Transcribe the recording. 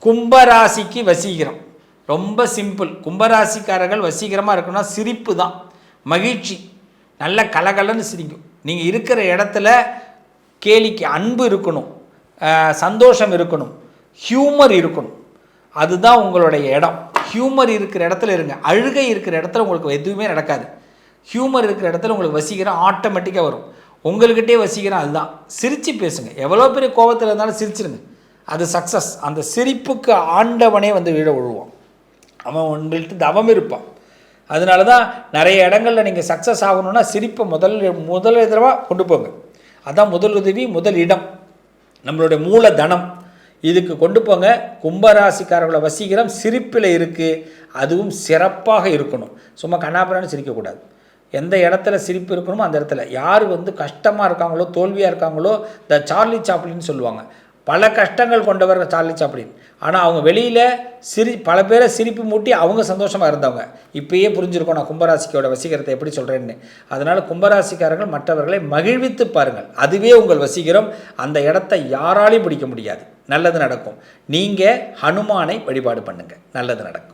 கும்பராசிக்கு வசீகரம் ரொம்ப சிம்பிள். கும்பராசிக்காரர்கள் வசீகரமாக இருக்கணும்னா சிரிப்பு தான், மகிழ்ச்சி, நல்ல கலகலன்னு சிரிக்கும். நீங்கள் இருக்கிற இடத்துல கேலிக்கு அன்பு இருக்கணும், சந்தோஷம் இருக்கணும், ஹியூமர் இருக்கணும். அதுதான் உங்களுடைய இடம். ஹியூமர் இருக்கிற இடத்துல இருங்க. அழுகை இருக்கிற இடத்துல உங்களுக்கு எதுவுமே நடக்காது. ஹியூமர் இருக்கிற இடத்துல உங்களுக்கு வசீகரம் ஆட்டோமேட்டிக்காக வரும். உங்கள்கிட்டே வசீகரம் அதுதான். சிரித்து பேசுங்க. எவ்வளோ பெரிய கோபத்தில் இருந்தாலும் சிரிச்சிருங்க, அது சக்ஸஸ். அந்த சிரிப்புக்கு ஆண்டவனே வந்து வீழ விழுவான். அவன் உங்கள்கிட்ட தவம் இருப்பான். அதனால தான் நிறைய இடங்களில் நீங்கள் சக்ஸஸ் ஆகணும்னா சிரிப்பை முதல் தடவை கொண்டு போங்க. அதுதான் முதல் உதவி, முதல் இடம், நம்மளுடைய மூலதனம். இதுக்கு கொண்டு போங்க. கும்பராசிக்காரர்களோட வசீகரம் சிரிப்பில் இருக்குது. அதுவும் சிறப்பாக இருக்கணும். சும்மா கண்ணாபுரான்னு சிரிக்கக்கூடாது. எந்த இடத்துல சிரிப்பு இருக்கணுமோ அந்த இடத்துல. யார் வந்து கஷ்டமாக இருக்காங்களோ, தோல்வியாக இருக்காங்களோ, இந்த சார்லி சாப்ளின்னு சொல்லுவாங்க. பல கஷ்டங்கள் கொண்டவர் சார்லி சாப்ளின். ஆனால் அவங்க வெளியில் பல பேரை சிரிப்பு மூட்டி அவங்க சந்தோஷமாக இருந்தவங்க. இப்பயே புரிஞ்சிருக்கோம் நான் கும்பராசிக்கோட வசீகரத்தை எப்படி சொல்கிறேன்னு. அதனால் கும்பராசிக்காரர்கள் மற்றவர்களை மகிழ்வித்து பாருங்கள். அதுவே உங்கள் வசீகரம். அந்த இடத்த யாராலையும் பிடிக்க முடியாது. நல்லது நடக்கும். நீங்கள் ஹனுமானை வழிபாடு பண்ணுங்கள், நல்லது நடக்கும்.